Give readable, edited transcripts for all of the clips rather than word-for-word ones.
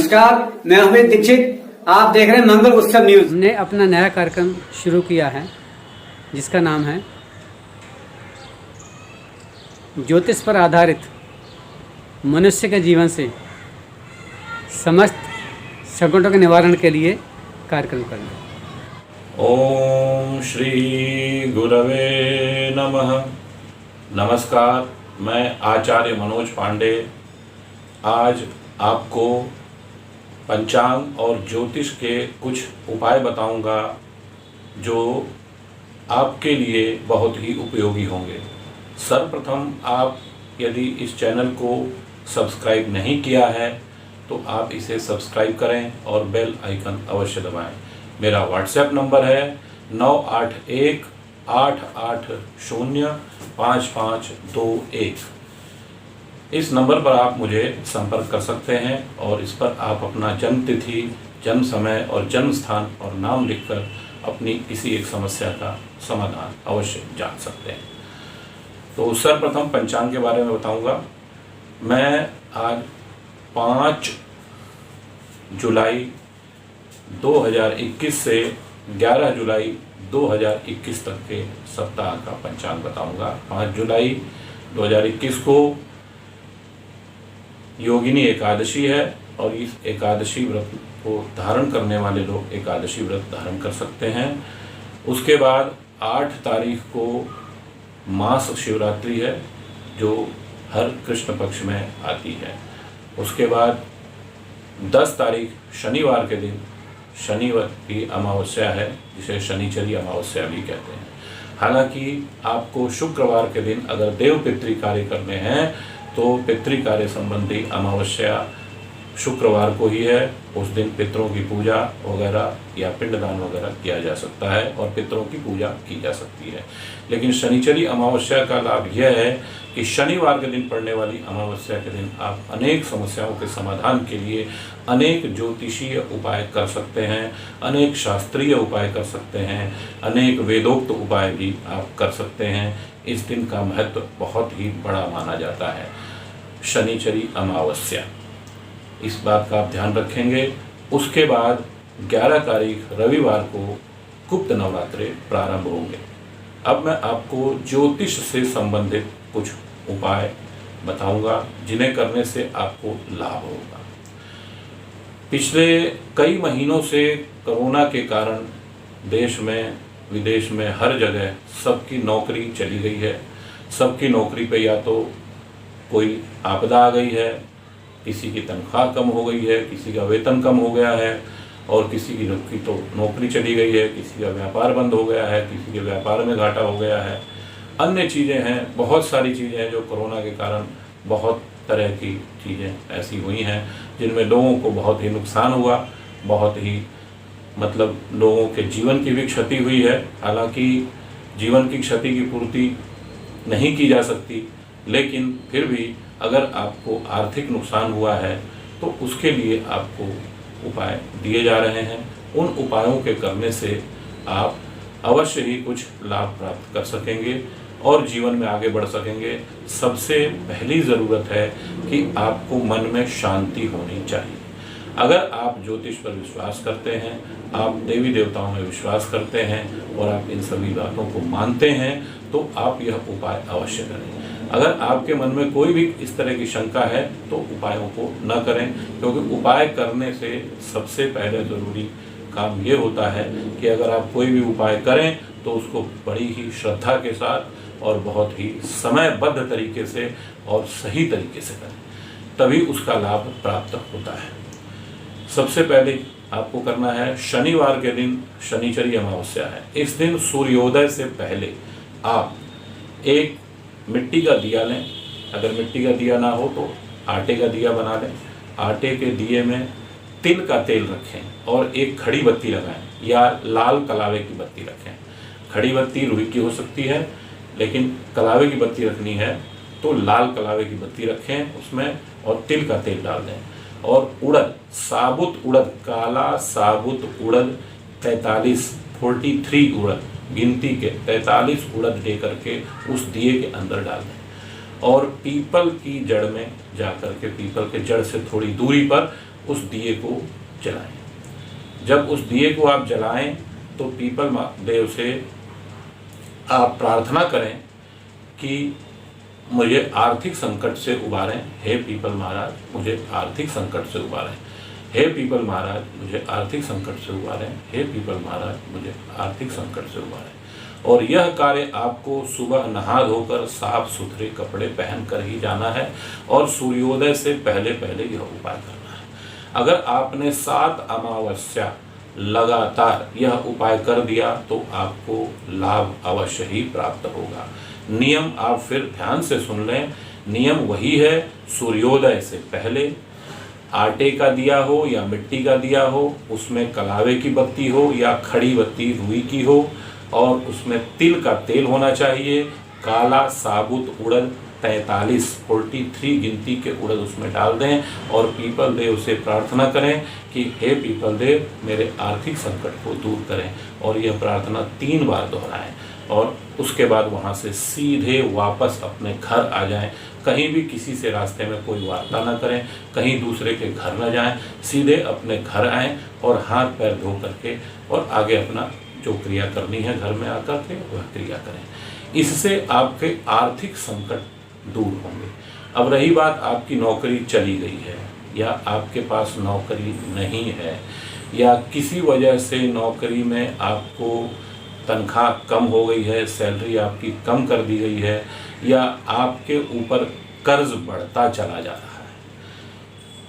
नमस्कार, मैं अमित दीक्षित। आप देख रहे हैं मंगल उत्सव न्यूज। हमने अपना नया कार्यक्रम शुरू किया है जिसका नाम है ज्योतिष पर आधारित मनुष्य के जीवन से समस्त संकटों के निवारण के लिए कार्यक्रम करना। ओम श्री गुरवे नमः। नमस्कार, मैं आचार्य मनोज पांडे आज आपको पंचांग और ज्योतिष के कुछ उपाय बताऊंगा जो आपके लिए बहुत ही उपयोगी होंगे। सर्वप्रथम आप यदि इस चैनल को सब्सक्राइब नहीं किया है तो आप इसे सब्सक्राइब करें और बेल आइकन अवश्य दबाएं। मेरा व्हाट्सएप नंबर है 9818805521। इस नंबर पर आप मुझे संपर्क कर सकते हैं और इस पर आप अपना जन्म तिथि, जन्म समय और जन्म स्थान और नाम लिखकर अपनी किसी एक समस्या का समाधान अवश्य जान सकते हैं। तो सर्वप्रथम पंचांग के बारे में बताऊंगा। मैं आज 5 जुलाई 2021 से 11 जुलाई 2021 तक के सप्ताह का पंचांग बताऊंगा। 5 जुलाई 2021 को योगिनी एकादशी है और इस एकादशी व्रत को धारण करने वाले लोग एकादशी व्रत धारण कर सकते हैं। उसके बाद 8 तारीख को मास शिवरात्रि है जो हर कृष्ण पक्ष में आती है। उसके बाद 10 तारीख शनिवार के दिन शनिवार की अमावस्या है जिसे शनिचरी अमावस्या भी कहते हैं। हालांकि आपको शुक्रवार के दिन अगर देव पितृ कार्य करने हैं तो पितृ कार्य संबंधी अमावस्या शुक्रवार को ही है। उस दिन पितरों की पूजा वगैरह या पिंडदान वगैरह किया जा सकता है और पितरों की पूजा की जा सकती है। लेकिन शनिचरी अमावस्या का लाभ यह है कि शनिवार के दिन पड़ने वाली अमावस्या के दिन आप अनेक समस्याओं के समाधान के लिए अनेक ज्योतिषीय उपाय कर सकते हैं, अनेक शास्त्रीय उपाय कर सकते हैं, अनेक वेदोक्त उपाय भी आप कर सकते हैं। इस दिन का महत्व बहुत ही बड़ा माना जाता है। शनिचरी अमावस्या, इस बात का आप ध्यान रखेंगे। उसके बाद 11 तारीख रविवार को गुप्त नवरात्रे प्रारंभ होंगे। अब मैं आपको ज्योतिष से संबंधित कुछ उपाय बताऊंगा जिन्हें करने से आपको लाभ होगा। पिछले कई महीनों से कोरोना के कारण देश में विदेश में हर जगह सबकी नौकरी चली गई है। सबकी नौकरी पे या तो कोई आपदा आ गई है, किसी की तनख्वाह कम हो गई है, किसी का वेतन कम हो गया है और किसी की तो नौकरी चली गई है, किसी का व्यापार बंद हो गया है, किसी के व्यापार में घाटा हो गया है। अन्य चीज़ें हैं, बहुत सारी चीज़ें हैं जो कोरोना के कारण बहुत तरह की चीज़ें ऐसी हुई हैं जिनमें लोगों को बहुत ही नुकसान हुआ, बहुत ही मतलब लोगों के जीवन की भी क्षति हुई है। हालांकि जीवन की क्षति की पूर्ति नहीं की जा सकती, लेकिन फिर भी अगर आपको आर्थिक नुकसान हुआ है तो उसके लिए आपको उपाय दिए जा रहे हैं। उन उपायों के करने से आप अवश्य ही कुछ लाभ प्राप्त कर सकेंगे और जीवन में आगे बढ़ सकेंगे। सबसे पहली ज़रूरत है कि आपको मन में शांति होनी चाहिए। अगर आप ज्योतिष पर विश्वास करते हैं, आप देवी देवताओं में विश्वास करते हैं और आप इन सभी बातों को मानते हैं तो आप यह उपाय अवश्य करें। अगर आपके मन में कोई भी इस तरह की शंका है तो उपायों को न करें, क्योंकि उपाय करने से सबसे पहले ज़रूरी काम ये होता है कि अगर आप कोई भी उपाय करें तो उसको बड़ी ही श्रद्धा के साथ और बहुत ही समयबद्ध तरीके से और सही तरीके से करें, तभी उसका लाभ प्राप्त होता है। सबसे पहले आपको करना है, शनिवार के दिन शनिचरी अमावस्या है। इस दिन सूर्योदय से पहले आप एक मिट्टी का दिया लें। अगर मिट्टी का दिया ना हो तो आटे का दिया बना लें। आटे के दिए में तिल का तेल रखें और एक खड़ी बत्ती लगाएं या लाल कलावे की बत्ती रखें। खड़ी बत्ती रुई की हो सकती है, लेकिन कलावे की बत्ती रखनी है तो लाल कलावे की बत्ती रखें उसमें और तिल का तेल डाल दें। और उड़द, साबुत उड़द, काला साबुत उड़द 43 उड़द गिनती के 43 उड़द दे करके उस दिए के अंदर डाल दें और पीपल की जड़ में जाकर के, पीपल के जड़ से थोड़ी दूरी पर उस दिए को जलाएं। जब उस दिए को आप जलाएं तो पीपल देव से आप प्रार्थना करें कि मुझे आर्थिक संकट से उबारें, हे पीपल महाराज मुझे आर्थिक संकट से उबारें, हे पीपल महाराज मुझे आर्थिक संकट से उबारें, हे पीपल महाराज मुझे आर्थिक संकट से उबारें। और यह कार्य आपको सुबह नहा धोकर साफ सुथरे कपड़े पहनकर ही जाना है और सूर्योदय से पहले पहले यह उपाय करना है। अगर आपने 7 अमावस्या लगातार यह उपाय कर दिया तो आपको लाभ अवश्य ही प्राप्त होगा। नियम आप फिर ध्यान से सुन लें। नियम वही है, सूर्योदय से पहले आटे का दिया हो या मिट्टी का दिया हो, उसमें कलावे की बत्ती हो या खड़ी बत्ती रुई की हो, और उसमें तिल का तेल होना चाहिए। काला साबुत उड़द 43 गिनती के उड़द उसमें डाल दें और पीपल देव से प्रार्थना करें कि हे पीपल देव मेरे आर्थिक संकट को दूर करें, और यह प्रार्थना 3 बार दोहराएं। और उसके बाद वहाँ से सीधे वापस अपने घर आ जाएं। कहीं भी किसी से रास्ते में कोई वार्ता ना करें, कहीं दूसरे के घर ना जाएं, सीधे अपने घर आएं और हाथ पैर धो करके और आगे अपना जो क्रिया करनी है घर में आकर के वह क्रिया करें। इससे आपके आर्थिक संकट दूर होंगे। अब रही बात आपकी नौकरी चली गई है या आपके पास नौकरी नहीं है या किसी वजह से नौकरी में आपको तनख्वाह कम हो गई है, सैलरी आपकी कम कर दी गई है, या आपके ऊपर कर्ज बढ़ता चला जा रहा है,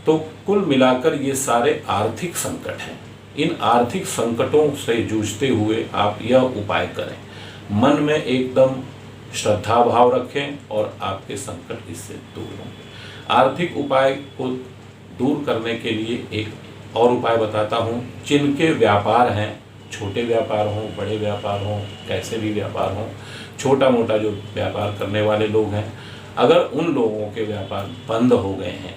तो कुल मिलाकर ये सारे आर्थिक संकट हैं। इन आर्थिक संकटों से जूझते हुए आप यह उपाय करें। मन में एकदम श्रद्धा भाव रखें और आपके संकट इससे दूर होंगे। आर्थिक उपाय को दूर करने के लिए एक और उपाय बताता हूँ। जिनके व्यापार हैं, छोटे व्यापार हों, बड़े व्यापार हों, कैसे भी व्यापार हों, छोटा मोटा जो व्यापार करने वाले लोग हैं, अगर उन लोगों के व्यापार बंद हो गए हैं,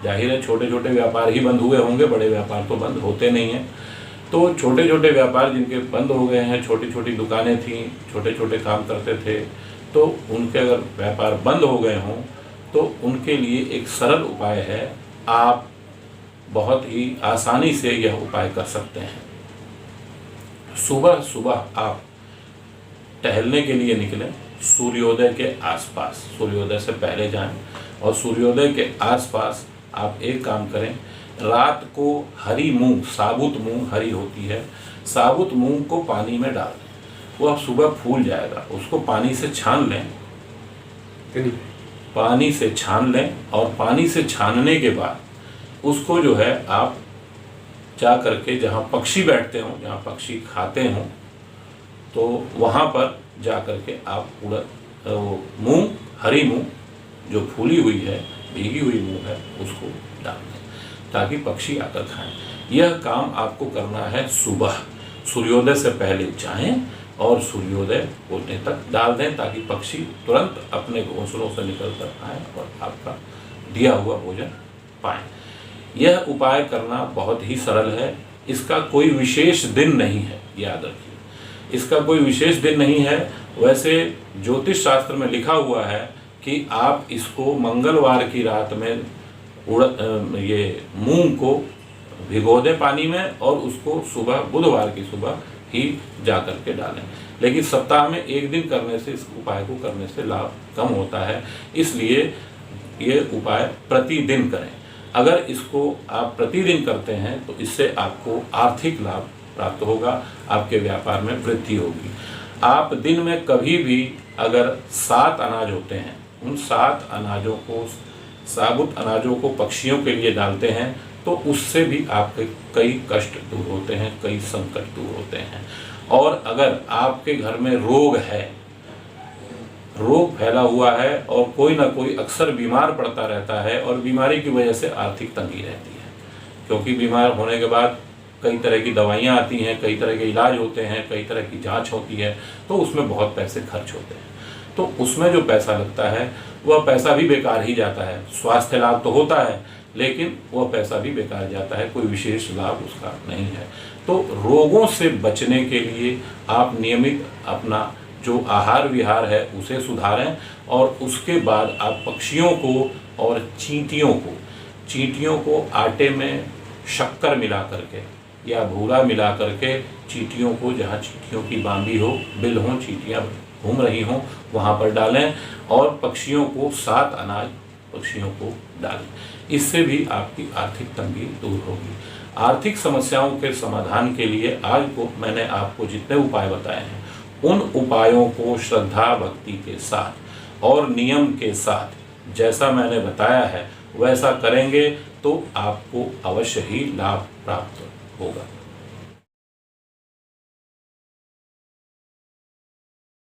जाहिर है छोटे छोटे व्यापार ही बंद हुए होंगे, बड़े व्यापार तो बंद होते नहीं हैं, तो छोटे छोटे व्यापार जिनके बंद हो गए हैं, छोटी छोटी दुकानें थीं, छोटे छोटे काम करते थे, तो उनके अगर व्यापार बंद हो गए हों तो उनके लिए एक सरल उपाय है। आप बहुत ही आसानी से यह उपाय कर सकते हैं। सुबह सुबह आप टहलने के लिए निकलें, सूर्योदय के आसपास, सूर्योदय से पहले जाएं और सूर्योदय के आसपास आप एक काम करें, रात को हरी मूंग, साबुत मूंग हरी होती है, साबुत मूंग को पानी में डाल दें, वह सुबह फूल जाएगा। उसको पानी से छान लें, पानी से छान लें और पानी से छानने के बाद उसको जो है आप जा करके जहाँ पक्षी बैठते हों, जहाँ पक्षी खाते हों, तो वहाँ पर जा करके आप मूंग, हरी मूंग जो फूली हुई है, भीगी हुई मूंग है, उसको डाल दें ताकि पक्षी आकर खाएं। यह काम आपको करना है सुबह, सूर्योदय से पहले जाएं और सूर्योदय होने तक डाल दें ताकि पक्षी तुरंत अपने घोंसलों से निकल कर आएँ और आपका दिया हुआ भोजन पाएँ। यह उपाय करना बहुत ही सरल है। इसका कोई विशेष दिन नहीं है, याद रखिए, इसका कोई विशेष दिन नहीं है। वैसे ज्योतिष शास्त्र में लिखा हुआ है कि आप इसको मंगलवार की रात में ये मूंग को भिगो दें पानी में और उसको सुबह, बुधवार की सुबह ही जा करके डालें। लेकिन सप्ताह में एक दिन करने से, इस उपाय को करने से लाभ कम होता है, इसलिए ये उपाय प्रतिदिन करें। अगर इसको आप प्रतिदिन करते हैं तो इससे आपको आर्थिक लाभ प्राप्त होगा, आपके व्यापार में वृद्धि होगी। आप दिन में कभी भी अगर 7 अनाज होते हैं, उन 7 अनाजों को, साबुत अनाजों को पक्षियों के लिए डालते हैं तो उससे भी आपके कई कष्ट दूर होते हैं, कई संकट दूर होते हैं। और अगर आपके घर में रोग है, रोग फैला हुआ है और कोई ना कोई अक्सर बीमार पड़ता रहता है और बीमारी की वजह से आर्थिक तंगी रहती है, क्योंकि बीमार होने के बाद कई तरह की दवाइयाँ आती हैं, कई तरह के इलाज होते हैं, कई तरह की जांच होती है, तो उसमें बहुत पैसे खर्च होते हैं। तो उसमें जो पैसा लगता है वह पैसा भी बेकार ही जाता है। स्वास्थ्य लाभ तो होता है लेकिन वह पैसा भी बेकार जाता है, कोई विशेष लाभ उसका नहीं है। तो रोगों से बचने के लिए आप नियमित अपना जो आहार विहार है उसे सुधारें और उसके बाद आप पक्षियों को और चींटियों को चींटियों को आटे में शक्कर मिला करके या भूरा मिला करके चींटियों को, जहाँ चींटियों की बांबी हो, बिल हो, चींटियाँ घूम रही हों, वहाँ पर डालें और पक्षियों को 7 अनाज पक्षियों को डालें। इससे भी आपकी आर्थिक तंगी दूर होगी। आर्थिक समस्याओं के समाधान के लिए आज को मैंने आपको जितने उपाय बताए हैं, उन उपायों को श्रद्धा भक्ति के साथ और नियम के साथ जैसा मैंने बताया है वैसा करेंगे तो आपको अवश्य ही लाभ प्राप्त होगा।